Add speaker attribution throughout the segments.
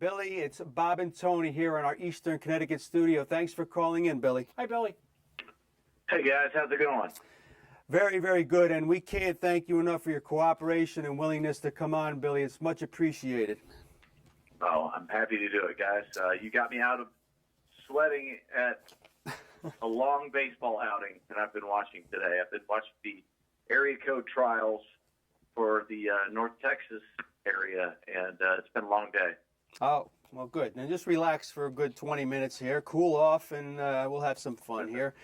Speaker 1: Billy, it's Bob and Tony here in our Eastern Connecticut studio. Thanks for calling in, Billy. Hi, Billy.
Speaker 2: Hey guys, how's it going?
Speaker 1: Very, very good, and we can't thank you enough for your cooperation and willingness to come on, Billy. It's much appreciated.
Speaker 2: Oh, I'm happy to do it, guys. You got me out of sweating at a long baseball outing that I've been watching today. I've been watching the area code trials for the North Texas area, and it's been a long day.
Speaker 1: Oh, well, good. Now just relax for a good 20 minutes here, cool off, and we'll have some fun here.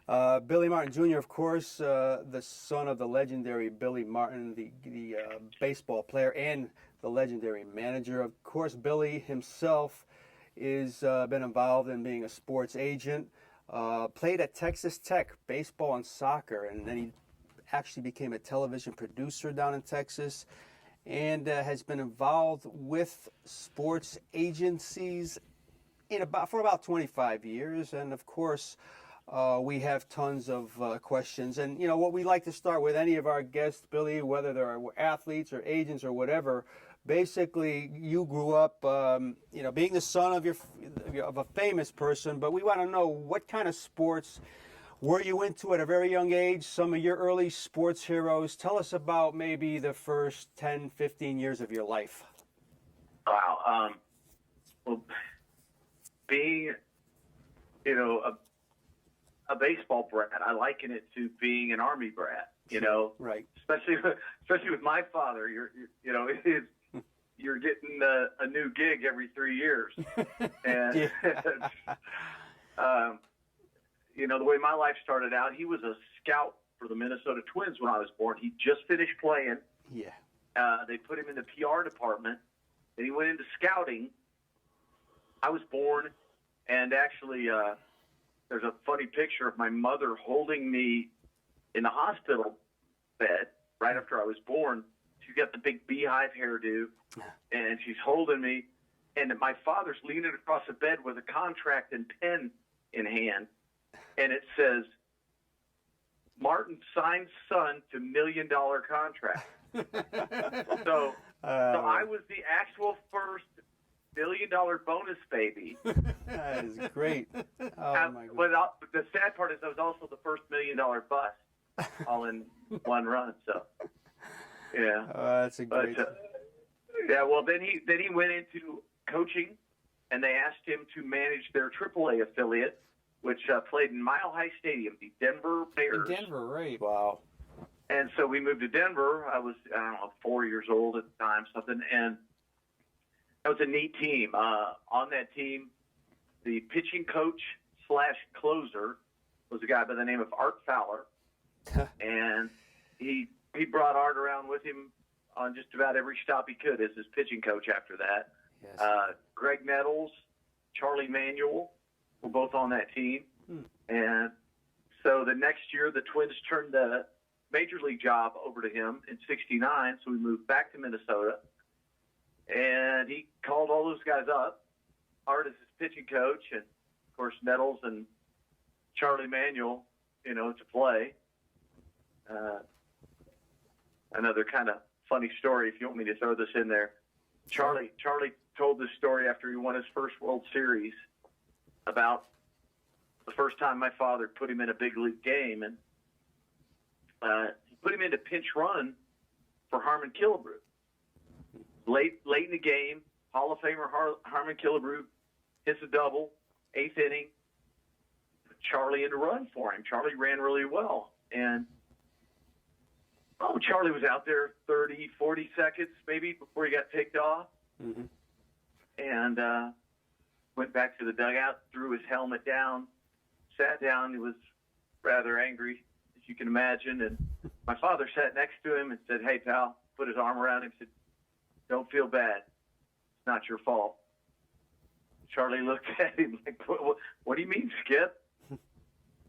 Speaker 1: Billy Martin Jr., of course, the son of the legendary Billy Martin, the baseball player and the legendary manager. Of course, Billy himself is been involved in being a sports agent, played at Texas Tech, baseball and soccer, and then he actually became a television producer down in Texas, and has been involved with sports agencies for about 25 years. And of course, we have tons of questions. And, you know, what we like to start with any of our guests, Billy, whether they're athletes or agents or whatever, basically you grew up, being the son of a famous person, but we want to know what kind of sports were you into at a very young age, some of your early sports heroes. Tell us about maybe the first 10, 15 years of your life.
Speaker 2: Wow. Well, being, a baseball brat, I liken it to being an Army brat,
Speaker 1: Right.
Speaker 2: Especially with my father, you're getting a new gig every 3 years. And, the way my life started out, he was a scout for the Minnesota Twins when I was born. He just finished playing.
Speaker 1: Yeah.
Speaker 2: They put him in the PR department, and he went into scouting. I was born, and actually there's a funny picture of my mother holding me in the hospital bed right after I was born. She's got the big beehive hairdo, and she's holding me, and my father's leaning across the bed with a contract and pen in hand, and it says, Martin signed son to $1 million contract. So I was the actual first $1 million bonus baby.
Speaker 1: That is great. Oh, my God.
Speaker 2: But the sad part is I was also the first $1 million bust all in one run. So, yeah.
Speaker 1: That's a great.
Speaker 2: Well, then he went into coaching, and they asked him to manage their AAA affiliate, which played in Mile High Stadium, the Denver Bears.
Speaker 1: In Denver, right. Wow.
Speaker 2: And so we moved to Denver. I was, 4 years old at the time, something, and that was a neat team. On that team, the pitching coach / closer was a guy by the name of Art Fowler, and he brought Art around with him on just about every stop he could as his pitching coach after that.
Speaker 1: Yes.
Speaker 2: Greg Nettles, Charlie Manuel were both on that team. And so the next year, the Twins turned the major league job over to him in '69, so we moved back to Minnesota. And he called all those guys up, Art as his pitching coach, and, of course, Nettles and Charlie Manuel, to play. Another kind of funny story, if you want me to throw this in there. Charlie told this story after he won his first World Series about the first time my father put him in a big league game, and he put him into pinch run for Harmon Killebrew. Late in the game, Hall of Famer Harmon Killebrew hits a double, 8th inning. Charlie in to run for him. Charlie ran really well, and Charlie was out there 30, 40 seconds maybe before he got picked off.
Speaker 1: Mm-hmm.
Speaker 2: And went back to the dugout, threw his helmet down, sat down. He was rather angry, as you can imagine. And my father sat next to him and said, "Hey, pal," put his arm around him and said, "Don't feel bad. It's not your fault." Charlie looked at him like, what do you mean, Skip? He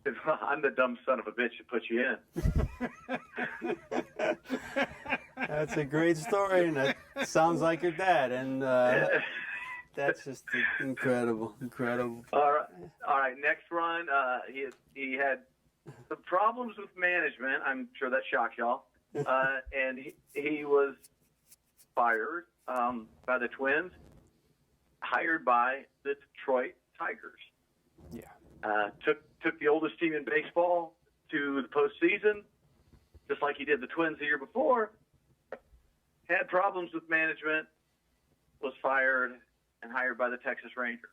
Speaker 2: said, "Well, I'm the dumb son of a bitch that put you in."
Speaker 1: That's a great story, and that sounds like your dad. And that's just incredible.
Speaker 2: All right. Next run, he had some problems with management. I'm sure that shocked y'all. And he was fired by the Twins. hired by the Detroit Tigers.
Speaker 1: Yeah.
Speaker 2: Took the oldest team in baseball to the postseason, just like he did the Twins the year before. Had problems with management, was fired, and hired by the Texas Rangers.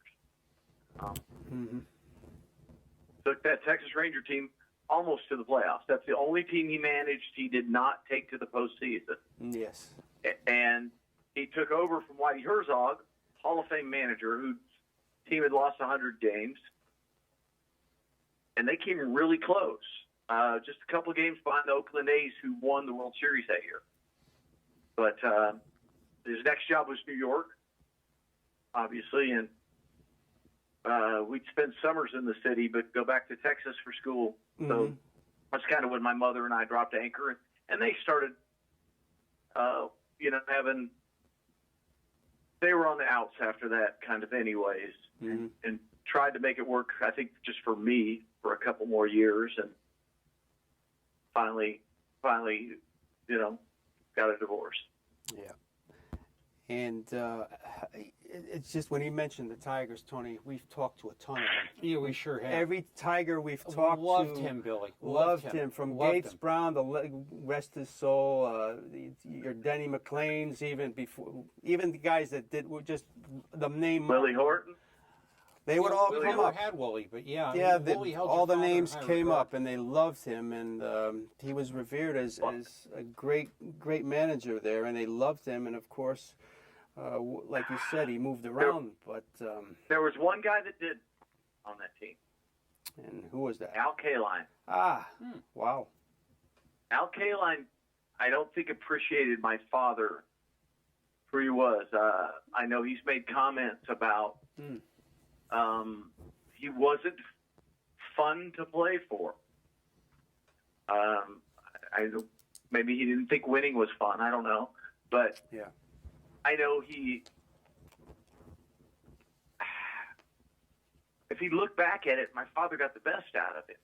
Speaker 2: Took that Texas Ranger team almost to the playoffs. That's the only team he managed he did not take to the postseason.
Speaker 1: Yes.
Speaker 2: And he took over from Whitey Herzog, Hall of Fame manager, whose team had lost 100 games. And they came really close. Just a couple of games behind the Oakland A's, who won the World Series that year. But his next job was New York, obviously, and we'd spend summers in the city, but go back to Texas for school. So that's kind of when my mother and I dropped anchor, and they started, having. They were on the outs after that, kind of, anyways, and tried to make it work. I think just for me for a couple more years, and finally, got a divorce.
Speaker 1: Yeah. And it's just when he mentioned the Tigers, Tony, we've talked to a ton of them.
Speaker 3: Yeah, we sure have.
Speaker 1: Every Tiger we've talked
Speaker 3: Loved
Speaker 1: to.
Speaker 3: him, Billy.
Speaker 1: Loved him. From
Speaker 3: Loved
Speaker 1: Gates
Speaker 3: him.
Speaker 1: Brown, rest his soul, your Denny McLean's, even the guys that were just the name.
Speaker 2: Willie Horton.
Speaker 1: They would all
Speaker 2: Willie
Speaker 1: come
Speaker 3: Never
Speaker 1: up.
Speaker 3: had Willie, but yeah.
Speaker 1: Yeah,
Speaker 3: Willie held
Speaker 1: all
Speaker 3: your
Speaker 1: the
Speaker 3: father in
Speaker 1: names
Speaker 3: high
Speaker 1: came
Speaker 3: regard.
Speaker 1: up, and they loved him, and he was revered as a great manager there, and they loved him, and of course, like you said, he moved around, but
Speaker 2: There was one guy that did on that team.
Speaker 1: and who was that?
Speaker 2: Al Kaline.
Speaker 1: Wow.
Speaker 2: Al Kaline, I don't think appreciated my father who he was. I know he's made comments about he wasn't fun to play for. Maybe he didn't think winning was fun. I don't know, but
Speaker 1: Yeah.
Speaker 2: I know if he looked back at it, my father got the best out of it.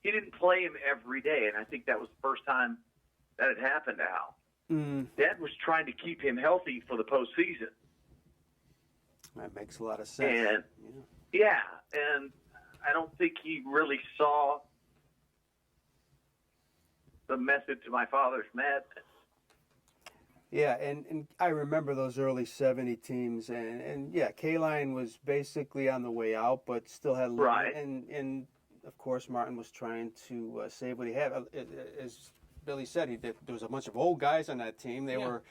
Speaker 2: He didn't play him every day, and I think that was the first time that had happened to Al. Dad was trying to keep him healthy for the postseason.
Speaker 1: That makes a lot of sense.
Speaker 2: And and I don't think he really saw the method to my father's madness.
Speaker 1: Yeah, and I remember those early 70 teams, and yeah, Kaline was basically on the way out, but still had
Speaker 2: Right.
Speaker 1: And of course, Martin was trying to save what he had. As Billy said, there was a bunch of old guys on that team. They were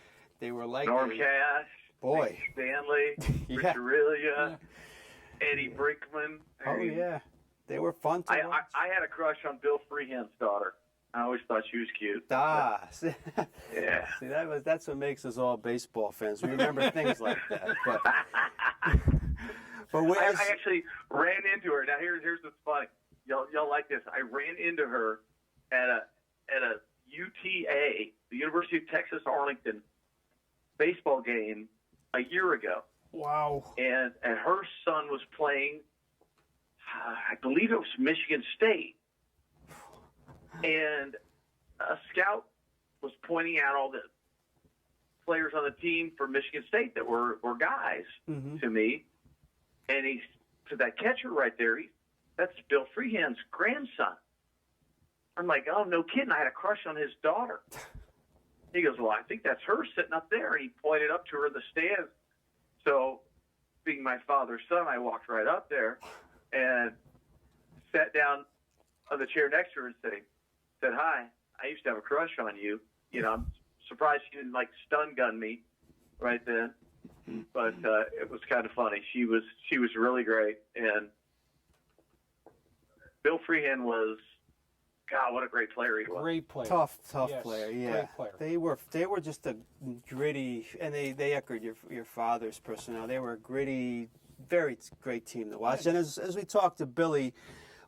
Speaker 1: like
Speaker 2: Norm Cash,
Speaker 1: boy.
Speaker 2: Rick Stanley,
Speaker 1: Yeah.
Speaker 2: Rich Aurelia, Eddie Brinkman.
Speaker 1: Oh yeah, they were fun to watch.
Speaker 2: I had a crush on Bill Freehand's daughter. I always thought she was cute.
Speaker 1: See,
Speaker 2: Yeah.
Speaker 1: see, that's what makes us all baseball fans. We remember things like that. But
Speaker 2: I actually ran into her. Now here's what's funny. Y'all like this? I ran into her at a UTA, the University of Texas Arlington baseball game a year ago.
Speaker 1: Wow.
Speaker 2: And her son was playing, I believe it was Michigan State. And a scout was pointing out all the players on the team for Michigan State that were guys to me. And he said, that catcher right there, that's Bill Freehand's grandson. I'm like, oh, no kidding. I had a crush on his daughter. He goes, well, I think that's her sitting up there. And he pointed up to her in the stands. So, being my father's son, I walked right up there and sat down on the chair next to her and said, hi, I used to have a crush on you. You know, I'm surprised she didn't, stun gun me right then. But it was kind of funny. She was really great. And Bill Freehan was, God, what a great player he was.
Speaker 3: Great player.
Speaker 1: Tough
Speaker 3: Yes,
Speaker 1: player. Yeah,
Speaker 3: great player.
Speaker 1: They were just a gritty, and they echoed your father's personnel. They were a gritty, very great team to watch. And as we talked to Billy,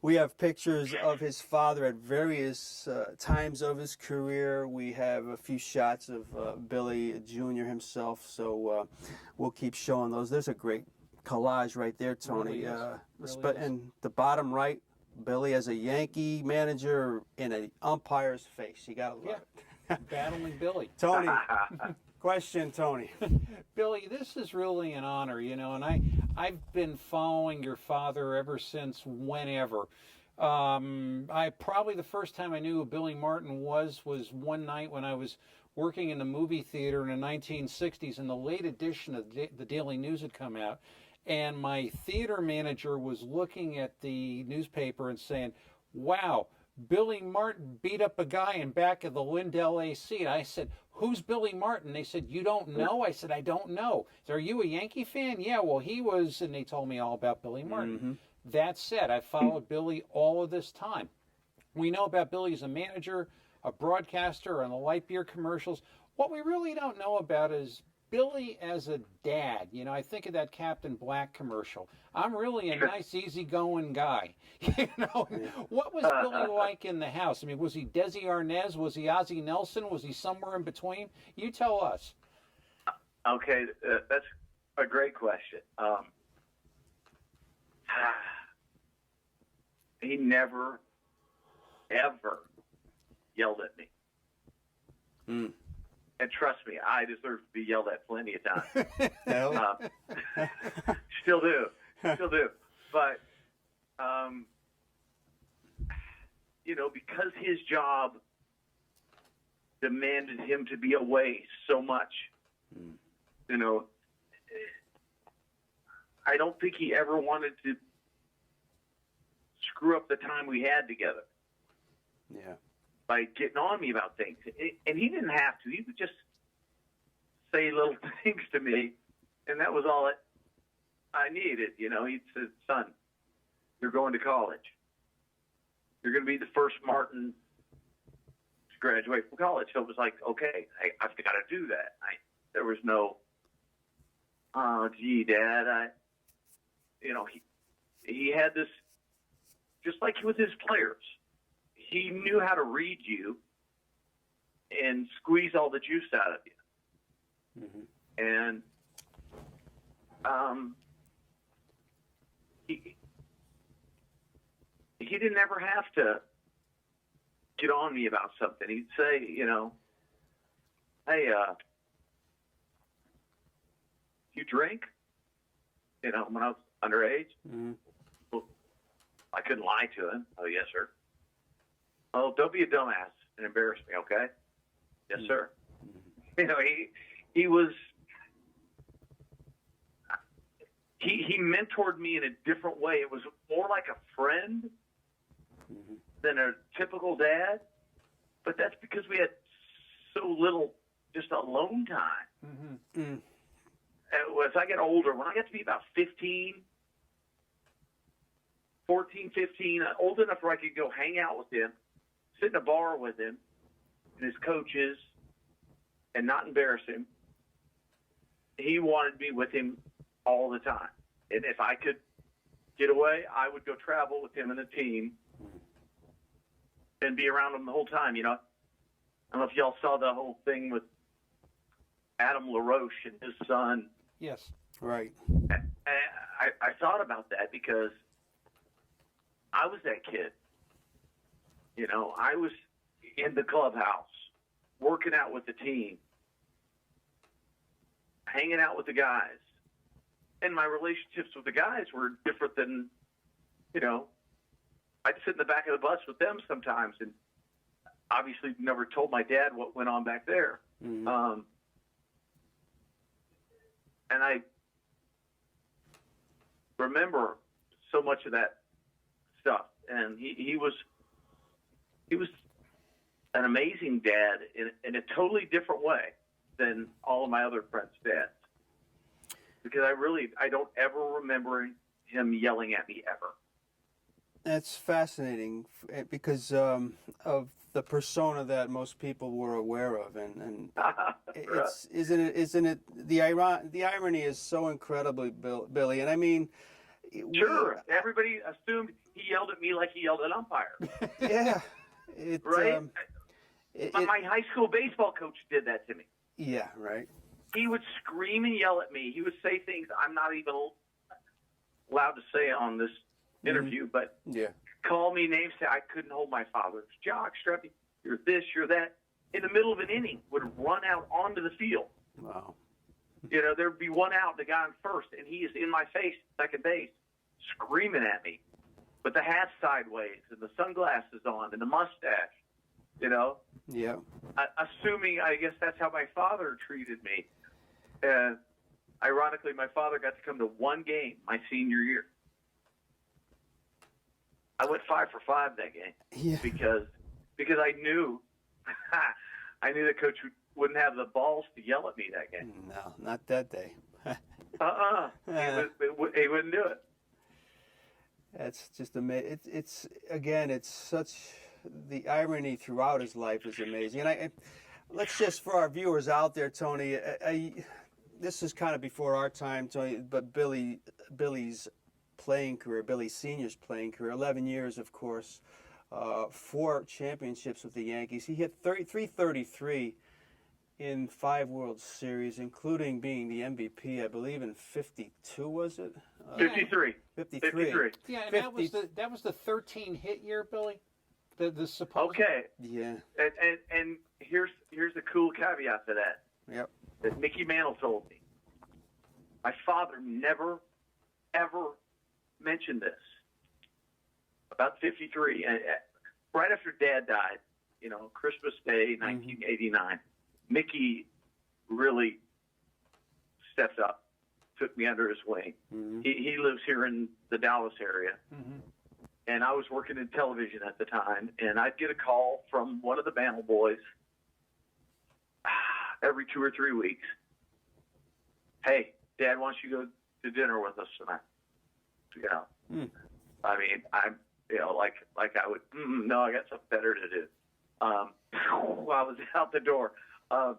Speaker 1: we have pictures of his father at various times of his career. We have a few shots of Billy Jr. himself. So we'll keep showing those. There's a great collage right there, Tony.
Speaker 3: Really is.
Speaker 1: And the bottom right. Billy as a Yankee manager in an umpire's face. You got to love it.
Speaker 3: Battling Billy.
Speaker 1: Tony, Question, Tony.
Speaker 3: Billy, this is really an honor, and I've been following your father ever since whenever. I probably the first time I knew who Billy Martin was one night when I was working in the movie theater in the 1960s, and the late edition of the Daily News had come out, and my theater manager was looking at the newspaper and saying, "Wow, Billy Martin beat up a guy in back of the Lindell AC." And I said, "Who's Billy Martin?" They said, "You don't know?" I said, "I don't know." "Are you a Yankee fan?" "Yeah, well, he was," and they told me all about Billy Martin.
Speaker 1: Mm-hmm.
Speaker 3: That said, I followed Billy all of this time. We know about Billy as a manager, a broadcaster on the light beer commercials. What we really don't know about is Billy as a dad. I think of that Captain Black commercial. I'm really a nice, easygoing guy. What was Billy like in the house? I mean, was he Desi Arnaz? Was he Ozzie Nelson? Was he somewhere in between? You tell us.
Speaker 2: Okay, that's a great question. He never, ever yelled at me.
Speaker 1: Mm.
Speaker 2: And trust me, I deserve to be yelled at plenty of times.
Speaker 1: Hell.
Speaker 2: Still do. But, because his job demanded him to be away so much, I don't think he ever wanted to screw up the time we had together.
Speaker 1: Yeah.
Speaker 2: By getting on me about things. And he didn't have to. He would just say little things to me, and that was all I needed. He'd said, "Son, you're going to college. You're going to be the first Martin to graduate from college." So it was like, okay, I've got to do that. There was no, "Oh, gee, Dad," he had this, just like with his players. He knew how to read you and squeeze all the juice out of you. Mm-hmm. And he didn't ever have to get on me about something. He'd say, "Hey, you drink?" When I was underage.
Speaker 1: Mm-hmm.
Speaker 2: Well, I couldn't lie to him. "Oh, yes, sir." "Oh, don't be a dumbass and embarrass me, okay?" "Yes, sir." He was, he mentored me in a different way. It was more like a friend than a typical dad, but that's because we had so little just alone time.
Speaker 1: Mm-hmm.
Speaker 2: As I get older, when I got to be about 14, 15, old enough where I could go hang out with him, sit in a bar with him and his coaches and not embarrass him, he wanted me with him all the time. And if I could get away, I would go travel with him and the team and be around him the whole time. I don't know if y'all saw the whole thing with Adam LaRoche and his son.
Speaker 3: Yes.
Speaker 1: Right.
Speaker 2: I thought about that because I was that kid. I was in the clubhouse, working out with the team, hanging out with the guys. And my relationships with the guys were different than, I'd sit in the back of the bus with them sometimes and obviously never told my dad what went on back there.
Speaker 1: Mm-hmm.
Speaker 2: And I remember so much of that stuff. And he was an amazing dad in a totally different way than all of my other friends' dads. Because I don't ever remember him yelling at me ever.
Speaker 1: That's fascinating because of the persona that most people were aware of, and isn't it the irony is so incredibly Billy, and I mean,
Speaker 2: sure, everybody assumed he yelled at me like he yelled at an umpire.
Speaker 1: Yeah,
Speaker 2: right. My high school baseball coach did that to me.
Speaker 1: Yeah, right.
Speaker 2: He would scream and yell at me. He would say things I'm not even allowed to say on this interview, but call me names, say I couldn't hold my father's jock strap. You're this, you're that. In the middle of an inning, would run out onto the field
Speaker 1: Wow.
Speaker 2: You know, there'd be one out, the guy on first, and he is in my face, second base, screaming at me with the hat sideways and the sunglasses on and the mustache, you know.
Speaker 1: Yeah.
Speaker 2: Assuming, I guess that's how my father treated me. Ironically, my father got to come to one game my senior year. I went 5 for 5 that game because I knew the coach wouldn't have the balls to yell at me that game.
Speaker 1: No, not that day.
Speaker 2: He wouldn't do it.
Speaker 1: That's just amazing. It's again, it's such, the irony throughout his life is amazing. And let's just, for our viewers out there, Tony, this is kind of before our time, Tony, but Billy's playing career, Billy Sr.'s playing career, 11 years, of course, 4 championships with the Yankees. He hit 333 in 5 World Series, including being the MVP, I believe, in 52, was it?
Speaker 2: 53.
Speaker 1: 53.
Speaker 3: Yeah, and that was the 13 hit year, Billy. The supposed.
Speaker 2: Okay.
Speaker 1: Yeah.
Speaker 2: And here's the cool caveat to that.
Speaker 1: Yep.
Speaker 2: That Mickey Mantle told me. My father never, ever mentioned this. About 53, and right after Dad died, you know, Christmas Day, 1989, Mickey really stepped up, took me under his wing.
Speaker 1: Mm-hmm.
Speaker 2: He lives here in the Dallas area.
Speaker 3: Mm-hmm.
Speaker 2: And I was working in television at the time, and I'd get a call from one of the Mantle boys every 2 or 3 weeks. Hey, Dad wants you to go to dinner with us tonight. You know, I mean, I'm, you know, like I would, no, I got something better to do. While I was out the door, I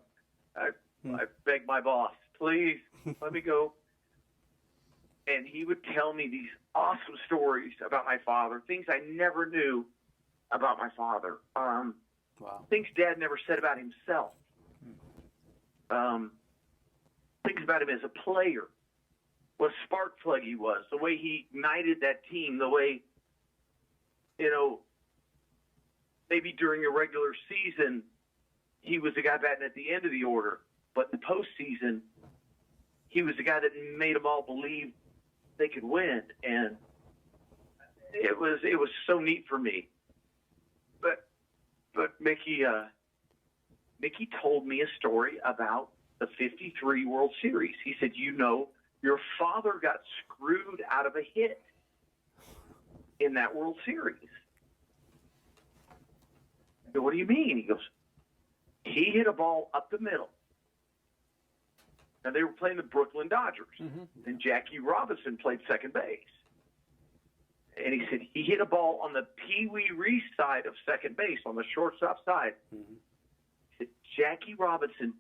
Speaker 2: begged my boss, please let me go. And he would tell me these awesome stories about my father, things I never knew about my father.
Speaker 1: Wow.
Speaker 2: Things Dad never said about himself. Things about him as a player, what a spark plug he was, the way he ignited that team, the way, you know, maybe during a regular season, he was the guy batting at the end of the order, but in the postseason, he was the guy that made them all believe they could win, and it was so neat for me. But Mickey told me a story about the 53 World Series. He said, you know, your father got screwed out of a hit in that World Series. I go, what do you mean? He goes, he hit a ball up the middle. Now, they were playing the Brooklyn Dodgers, and Jackie Robinson played second base. And he said he hit a ball on the Pee Wee Reese side of second base, on the shortstop side. He said Jackie Robinson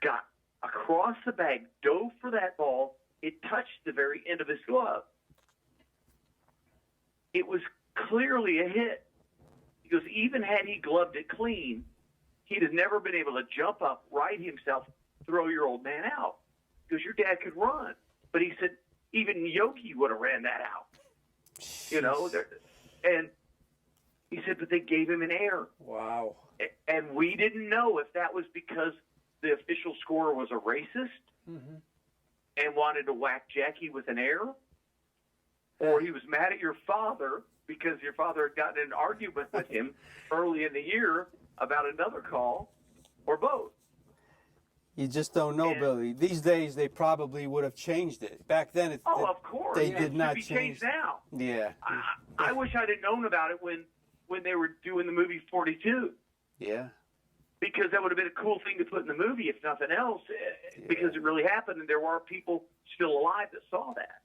Speaker 2: got across the bag, dove for that ball. It touched the very end of his glove. It was clearly a hit. He goes, even had he gloved it clean, he'd have never been able to jump up, right himself, throw your old man out, because your dad could run. But he said even Yogi would have ran that out. You know, and he said, but they gave him an error.
Speaker 1: Wow.
Speaker 2: And we didn't know if that was because the official scorer was a racist and wanted to whack Jackie with an error, or he was mad at your father because your father had gotten in an argument with him early in the year about another call, or both.
Speaker 1: You just don't know, Billy. These days, they probably would have changed it. Back then,
Speaker 2: Of course.
Speaker 1: they did not
Speaker 2: be
Speaker 1: change.
Speaker 2: changed now.
Speaker 1: Yeah.
Speaker 2: I wish I'd have known about it when they were doing the movie 42.
Speaker 1: Yeah.
Speaker 2: Because that would have been a cool thing to put in the movie, if nothing else, because it really happened, and there were people still alive that saw that.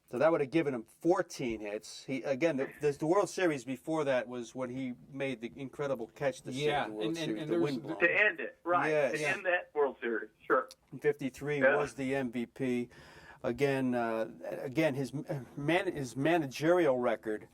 Speaker 1: So that would have given him 14 hits. He again, the World Series before that was when he made the incredible catch to save the World Series,
Speaker 3: and
Speaker 1: the win ball.
Speaker 2: To end it, right?
Speaker 1: Yes.
Speaker 2: To end that World Series, sure.
Speaker 1: 53 was the MVP. Again, his managerial record,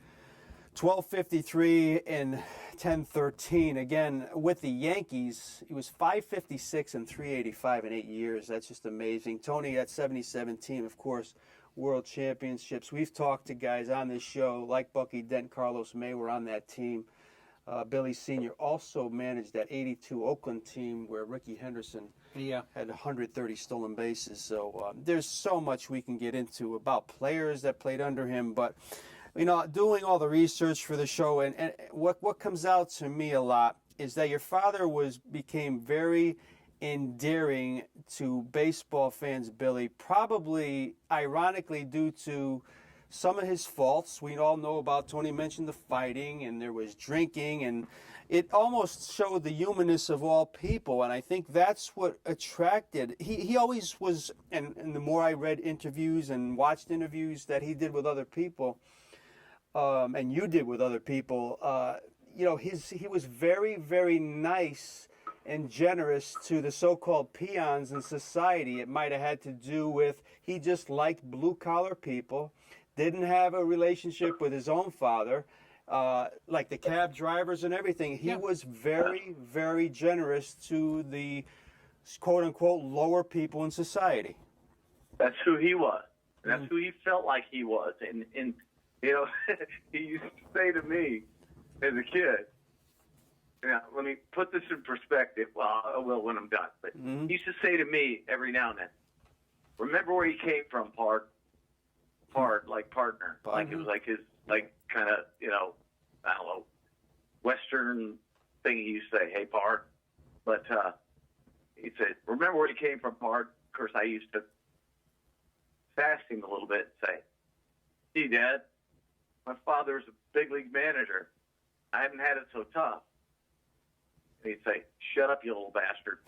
Speaker 1: 1253 and 1013. Again, with the Yankees, he was 556 and 385 in 8 years. That's just amazing. Tony, that 77 team, of course, World Championships. We've talked to guys on this show like Bucky Dent, Carlos May were on that team. Billy Sr. also managed that '82 Oakland team where Ricky Henderson
Speaker 3: Yeah.
Speaker 1: had 130 stolen bases. So there's so much we can get into about players that played under him. But, doing all the research for the show, and what comes out to me a lot is that your father became very endearing to baseball fans, Billy, probably ironically due to some of his faults. We all know about, Tony mentioned the fighting, and there was drinking, and it almost showed the humanness of all people, and I think that's what attracted. He always was, and the more I read interviews and watched interviews that he did with other people, and you did with other people, he was very, very nice and generous to the so-called peons in society. It might have had to do with he just liked blue-collar people, didn't have a relationship with his own father, like the cab drivers and everything. He was very, very generous to the quote-unquote lower people in society.
Speaker 2: That's who he was. And that's who he felt like he was. And he used to say to me as a kid, let me put this in perspective. Well, I will when I'm done. But he used to say to me every now and then, remember where you came from, like partner. Like it was like his, kind of, I don't know, Western thing he used to say, hey, Pard. But he said, remember where you came from, Pard. Of course, I used to fast him a little bit and say, gee, Dad, my father's a big league manager. I haven't had it so tough. And he'd say, shut up, you little bastard.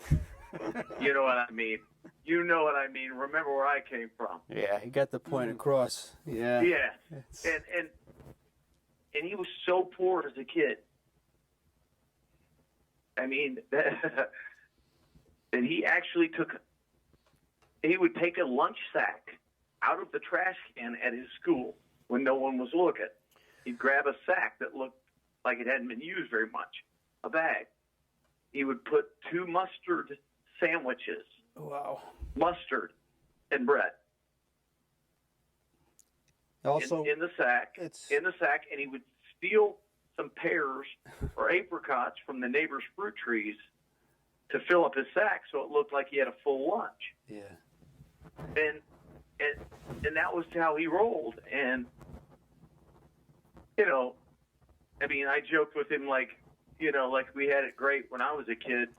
Speaker 2: You know what I mean? You know what I mean. Remember where I came from.
Speaker 1: Yeah, he got the point across. Yeah.
Speaker 2: Yeah. And he was so poor as a kid. I mean, and he actually he would take a lunch sack out of the trash can at his school when no one was looking. He'd grab a sack that looked like it hadn't been used very much, a bag. He would put 2 mustard sandwiches.
Speaker 1: Wow.
Speaker 2: Mustard and bread.
Speaker 1: Also,
Speaker 2: in the sack, and he would steal some pears or apricots from the neighbor's fruit trees to fill up his sack so it looked like he had a full lunch.
Speaker 1: Yeah.
Speaker 2: And that was how he rolled. And I mean, I joked with him like we had it great when I was a kid,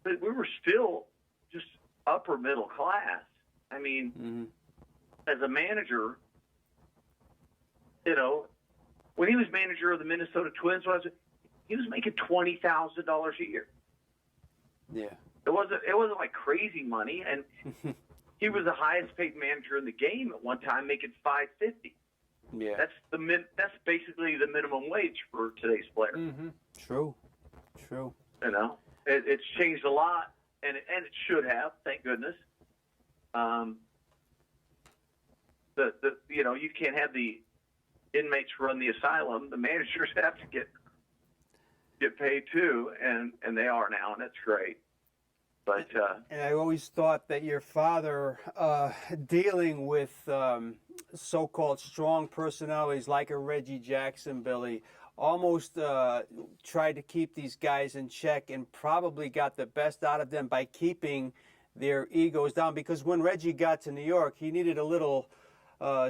Speaker 2: but we were still just upper middle class. I mean, as a manager, when he was manager of the Minnesota Twins, he was making $20,000 a year.
Speaker 1: Yeah.
Speaker 2: It wasn't like crazy money, and he was the highest paid manager in the game at one time, making $550.
Speaker 1: Yeah.
Speaker 2: That's basically the minimum wage for today's player.
Speaker 3: Mm-hmm.
Speaker 1: True.
Speaker 2: It's changed a lot, and it should have, thank goodness. You can't have the inmates run the asylum. The managers have to get paid too, and they are now, and that's great. But
Speaker 1: and I always thought that your father, dealing with so-called strong personalities like a Reggie Jackson, Billy, almost tried to keep these guys in check and probably got the best out of them by keeping their egos down. Because when Reggie got to New York, he needed a little,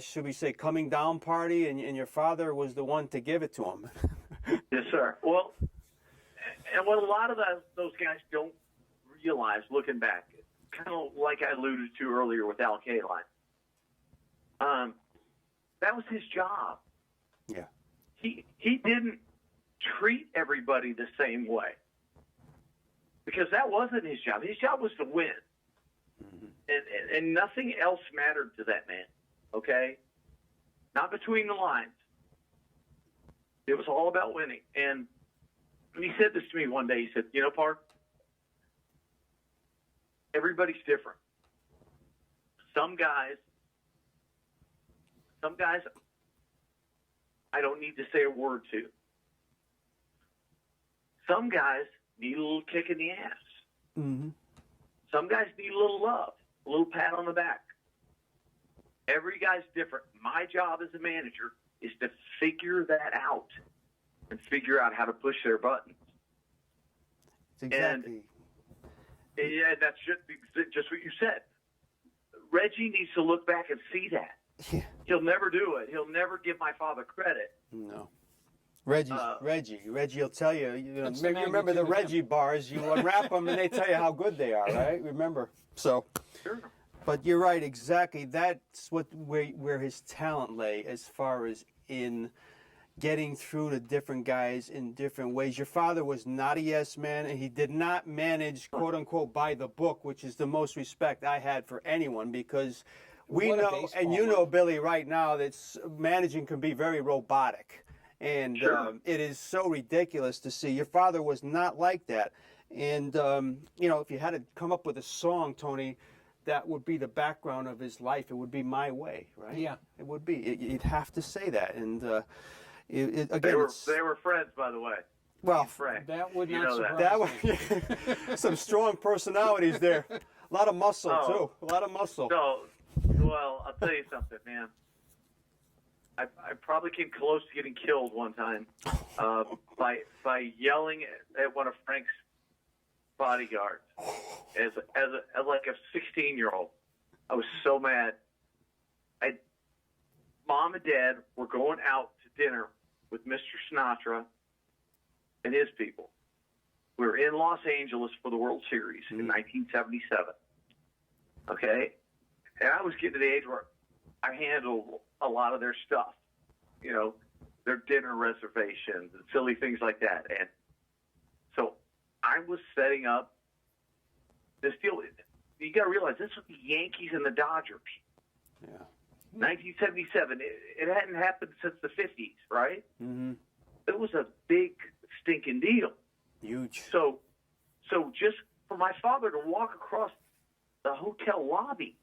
Speaker 1: should we say, coming down party, and your father was the one to give it to him.
Speaker 2: Yes, sir. Well, and what a lot of those guys don't realize, looking back, kind of like I alluded to earlier with Al Kaline, that was his job.
Speaker 1: Yeah.
Speaker 2: He didn't treat everybody the same way because that wasn't his job. His job was to win, and nothing else mattered to that man. Okay, not between the lines. It was all about winning. And he said this to me one day. He said, Park, everybody's different. Some guys, I don't need to say a word to. Some guys need a little kick in the ass.
Speaker 1: Mm-hmm.
Speaker 2: Some guys need a little love, a little pat on the back. Every guy's different. My job as a manager is to figure that out and figure out how to push their buttons.
Speaker 1: It's exactly.
Speaker 2: And yeah, that's just what you said. Reggie needs to look back and see that.
Speaker 1: Yeah.
Speaker 2: He'll never do it. He'll never give my father credit.
Speaker 1: No. Reggie will tell you.
Speaker 3: That's
Speaker 1: Maybe you remember the
Speaker 3: magnitude of
Speaker 1: Reggie bars. You unwrap them and they tell you how good they are, right? Remember? So.
Speaker 2: Sure.
Speaker 1: But you're right, exactly. That's where his talent lay, as far as in getting through to different guys in different ways. Your father was not a yes man, and he did not manage, quote unquote, by the book, which is the most respect I had for anyone, because we
Speaker 3: What a
Speaker 1: know, and you know, Billy, right now, that managing can be very robotic. And
Speaker 2: Sure.
Speaker 1: it is so ridiculous to see. Your father was not like that. And, if you had to come up with a song, Tony, that would be the background of his life, it would be My Way, right?
Speaker 3: Yeah.
Speaker 1: It would be. You'd have to say that. And again,
Speaker 2: They were friends, by the way.
Speaker 1: well,
Speaker 2: Frank.
Speaker 3: That would
Speaker 2: You
Speaker 3: not
Speaker 2: know
Speaker 3: surprise
Speaker 1: that
Speaker 3: me.
Speaker 1: was some strong personalities there. A lot of muscle,
Speaker 2: Oh.
Speaker 1: too. A lot of muscle.
Speaker 2: So, well, I'll tell you something, man. I probably came close to getting killed one time by yelling at one of Frank's bodyguards as like a 16-year-old. I was so mad. Mom and Dad were going out to dinner with Mr. Sinatra and his people. We were in Los Angeles for the World Series in 1977. Okay? And I was getting to the age where I handled a lot of their stuff, their dinner reservations and silly things like that. And so I was setting up this deal. You got to realize this was the Yankees and the Dodgers.
Speaker 1: Yeah.
Speaker 2: 1977. It hadn't happened since the 50s, right?
Speaker 1: Mm-hmm.
Speaker 2: It was a big stinking deal.
Speaker 1: Huge.
Speaker 2: So just for my father to walk across the hotel lobby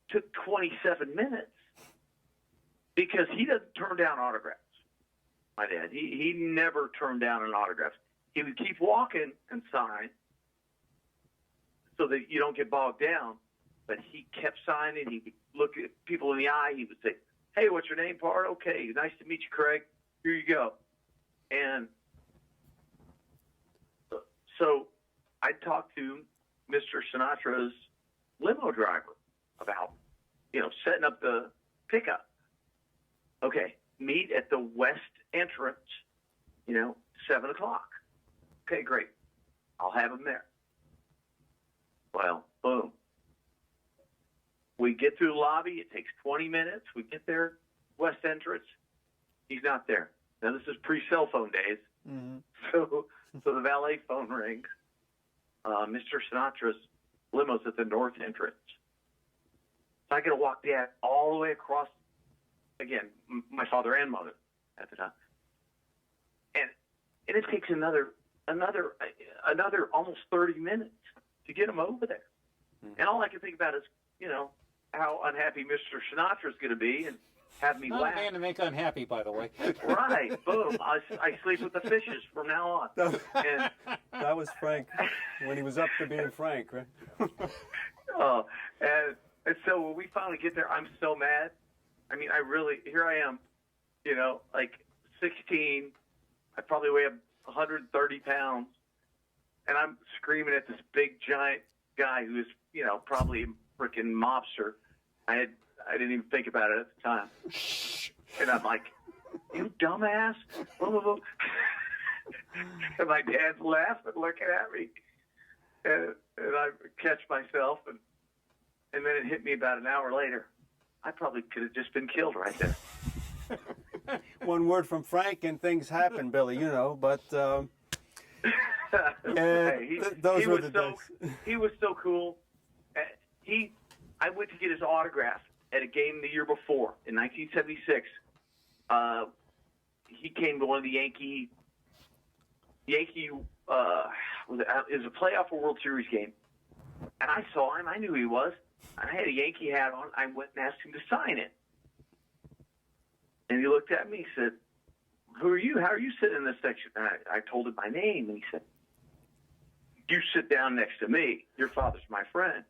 Speaker 2: took 27 minutes because he doesn't turn down autographs. My dad, he never turned down an autograph. He would keep walking and sign so that you don't get bogged down. But he kept signing. He would look at people in the eye. He would say, "Hey, what's your name, Bart? Okay, nice to meet you, Craig. Here you go." And so I talked to Mr. Sinatra's limo driver about, setting up the pickup. Okay, meet at the west entrance, 7 o'clock. Okay, great. I'll have him there. Well, boom. We get through the lobby. It takes 20 minutes. We get there, west entrance. He's not there. Now, this is pre-cell phone days.
Speaker 1: Mm-hmm.
Speaker 2: So the valet phone rings. Mr. Sinatra's limo's at the north entrance. So I got to walk Dad all the way across, again, my father and mother at the time. And it takes another almost 30 minutes to get him over there. Mm-hmm. And all I can think about is, how unhappy Mr. Sinatra's going to be and have me
Speaker 3: Not
Speaker 2: laugh.
Speaker 3: a man to make unhappy, by the way.
Speaker 2: Right. Boom. I sleep with the fishes from now on. And
Speaker 1: That was Frank when he was up to being Frank, right?
Speaker 2: And so when we finally get there, I'm so mad. I mean, here I am, like 16. I probably weigh 130 pounds. And I'm screaming at this big, giant guy who is, probably a freaking mobster. I didn't even think about it at the time. And I'm like, "You dumbass." Blah, blah, blah. And my dad's laughing, looking at me. And I catch myself, and then it hit me about an hour later. I probably could have just been killed right there.
Speaker 1: One word from Frank and things happen, Billy, but those were the days.
Speaker 2: He was so cool. I went to get his autograph at a game the year before in 1976. He came to one of the Yankee. It was a playoff or World Series game, and I saw him. I knew who he was. I had a Yankee hat on. I went and asked him to sign it, and he looked at me. He said, "Who are you? How are you sitting in this section?" And I told him my name, and he said, "You sit down next to me. Your father's my friend."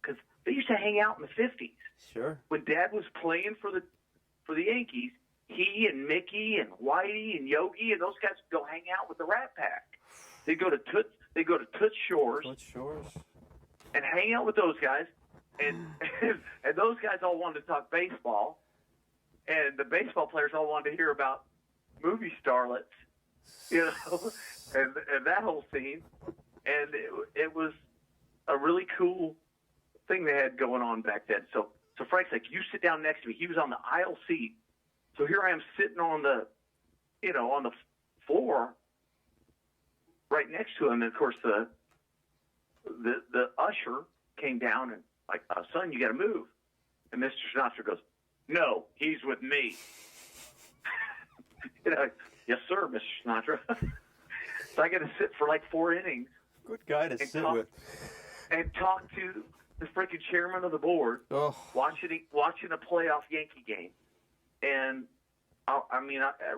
Speaker 2: Because they used to hang out in the 50s.
Speaker 1: Sure.
Speaker 2: When Dad was playing for the Yankees, he and Mickey and Whitey and Yogi and those guys would go hang out with the Rat Pack. They'd go to Toots Shores
Speaker 1: Toots Shores.
Speaker 2: and hang out with those guys, and and those guys all wanted to talk baseball, and the baseball players all wanted to hear about movie starlets, you know, and that whole scene, and it was a really cool thing they had going on back then. So Frank's like, you sit down next to me. He was on the aisle seat, so here I am sitting on the, you know, on the floor right next to him, and of course the usher came down and like, son, you got to move. And Mr. Sinatra goes, no, he's with me. You know, yes, sir, Mr. Sinatra. So I got to sit for like 4 innings.
Speaker 1: Good guy to sit with.
Speaker 2: And talk to the freaking chairman of the board, watching a playoff Yankee game. And I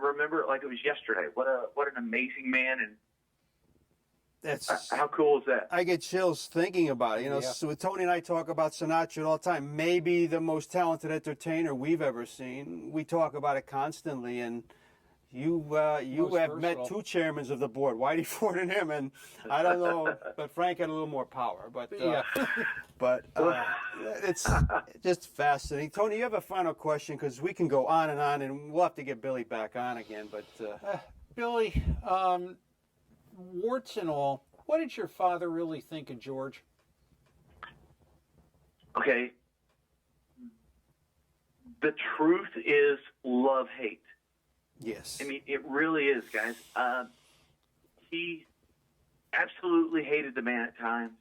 Speaker 2: remember it like it was yesterday. What an amazing man, and
Speaker 1: that's
Speaker 2: how cool is that?
Speaker 1: I get chills thinking about it. You know,
Speaker 3: Yeah.
Speaker 1: so Tony and I talk about Sinatra all the time. Maybe the most talented entertainer we've ever seen. We talk about it constantly, and you have met
Speaker 3: versatile.
Speaker 1: 2 chairmen of the board, Whitey Ford and him, and I don't know, but Frank had a little more power. But
Speaker 3: Yeah.
Speaker 1: it's just fascinating. Tony, you have a final question, because we can go on, and we'll have to get Billy back on again. But
Speaker 3: Billy, warts and all, what did your father really think of George?
Speaker 2: Okay. The truth is love-hate.
Speaker 1: yes,
Speaker 2: I mean, it really is, guys. He absolutely hated the man at times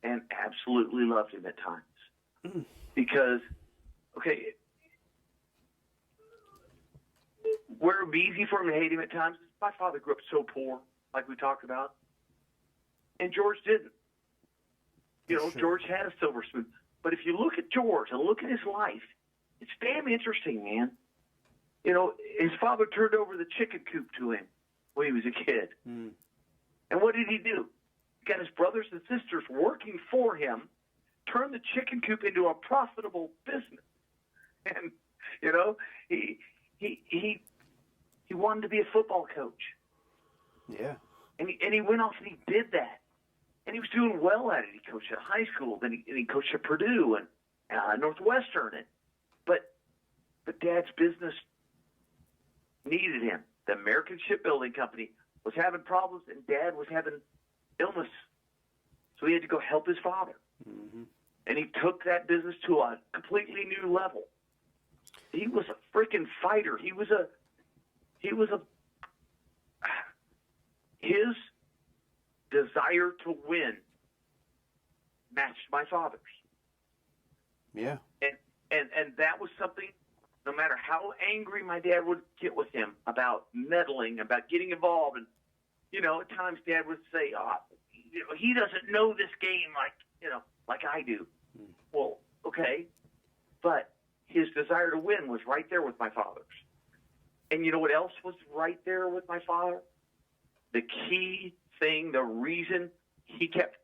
Speaker 2: and absolutely loved him at times. Because, okay, where it would be easy for him to hate him at times, my father grew up so poor, like we talked about, and George didn't. You know,
Speaker 1: Sure.
Speaker 2: George had a silver spoon. But if you look at George and look at his life, it's damn interesting, man. You know, his father turned over the chicken coop to him when he was a kid.
Speaker 1: Mm.
Speaker 2: And what did he do? He got his brothers and sisters working for him, turned the chicken coop into a profitable business. And, you know, he wanted to be a football coach.
Speaker 1: yeah.
Speaker 2: And he went off and he did that. And he was doing well at it. He coached at high school, then he coached at Purdue and Northwestern. But Dad's business needed him. The American Shipbuilding Company was having problems, and Dad was having illness. So he had to go help his father.
Speaker 1: Mm-hmm.
Speaker 2: And he took that business to a completely new level. He was a freaking fighter. His desire to win matched my father's.
Speaker 1: Yeah.
Speaker 2: And that was something, no matter how angry my dad would get with him about meddling, about getting involved, and, you know, at times Dad would say, you know, he doesn't know this game like I do. Well, okay, but his desire to win was right there with my father's. And you know what else was right there with my father? The key thing, the reason he kept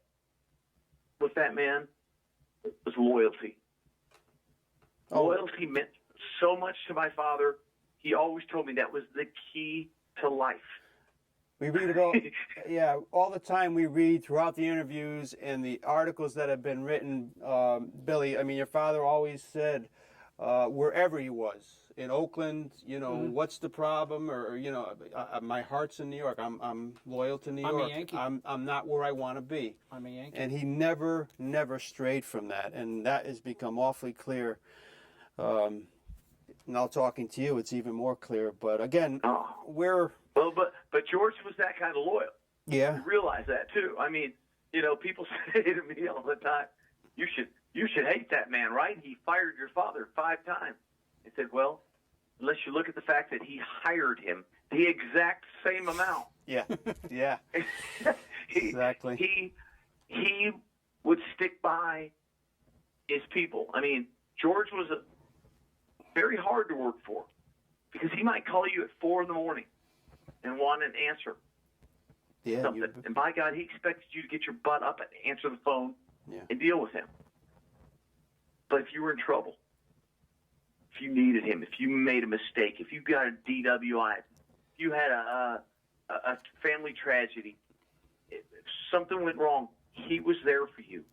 Speaker 2: with that man was loyalty.
Speaker 1: Oh.
Speaker 2: Loyalty meant so much to my father. He always told me that was the key to life.
Speaker 1: We read about, yeah, all the time we read throughout the interviews and the articles that have been written, Billy, I mean, your father always said, wherever he was, in Oakland, you know, what's the problem? Or you know, my heart's in New York. I'm loyal to New York.
Speaker 3: I'm a Yankee.
Speaker 1: I'm not where I want to be.
Speaker 3: I'm a Yankee.
Speaker 1: And he never strayed from that. And that has become awfully clear. Now talking to you, it's even more clear. But again, we're...
Speaker 2: Well, but George was that kind of loyal.
Speaker 1: Yeah.
Speaker 2: You realize that too. I mean, you know, people say to me all the time, "You should hate that man, right? He fired your father 5 times." I said, "Well, unless you look at the fact that he hired him the exact same amount."
Speaker 1: Yeah. Yeah. Exactly.
Speaker 2: He would stick by his people. I mean, George was very hard to work for because he might call you at 4 a.m. and want an answer.
Speaker 1: Yeah.
Speaker 2: Something. And by God, he expected you to get your butt up and answer the phone
Speaker 1: Yeah.
Speaker 2: and deal with him. But if you were in trouble, if you needed him, if you made a mistake, if you got a DWI, if you had a family tragedy, if something went wrong, he was there for you.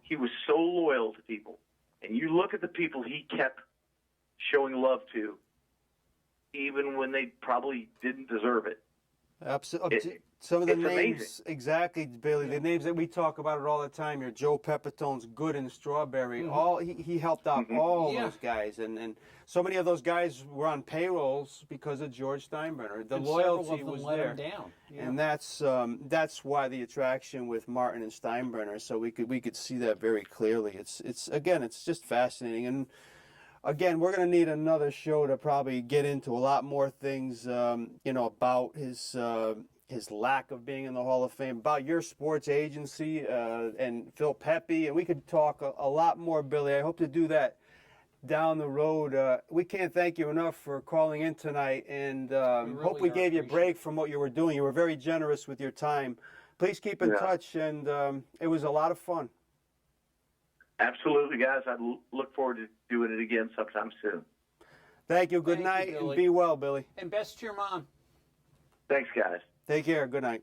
Speaker 2: He was so loyal to people. And you look at the people he kept showing love to, even when they probably didn't deserve it.
Speaker 1: Absolutely. Some of the
Speaker 2: it's
Speaker 1: names,
Speaker 2: amazing.
Speaker 1: exactly, Billy. The names that we talk about it all the time. Your Joe Pepitone's, Good and Strawberry. All he helped out all those guys, and so many of those guys were on payrolls because of George Steinbrenner. The
Speaker 3: And
Speaker 1: loyalty
Speaker 3: several of them
Speaker 1: was
Speaker 3: let
Speaker 1: there,
Speaker 3: him down. Yeah.
Speaker 1: and that's why the attraction with Martin and Steinbrenner. So we could see that very clearly. It's just fascinating. And again, we're going to need another show to probably get into a lot more things, about his lack of being in the Hall of Fame, about your sports agency, and Phil Pepe, and we could talk a lot more, Billy. I hope to do that down the road. We can't thank you enough for calling in tonight, and hope we gave you a break from what you were doing. You were very generous with your time. Please keep in touch, and it was a lot of fun.
Speaker 2: Absolutely, guys. I look forward to doing it again sometime soon.
Speaker 1: Thank you. Good
Speaker 3: Thank you,
Speaker 1: night,
Speaker 3: Billy.
Speaker 1: and be well, Billy.
Speaker 3: And best to your mom.
Speaker 2: Thanks, guys.
Speaker 1: Take care. Good night.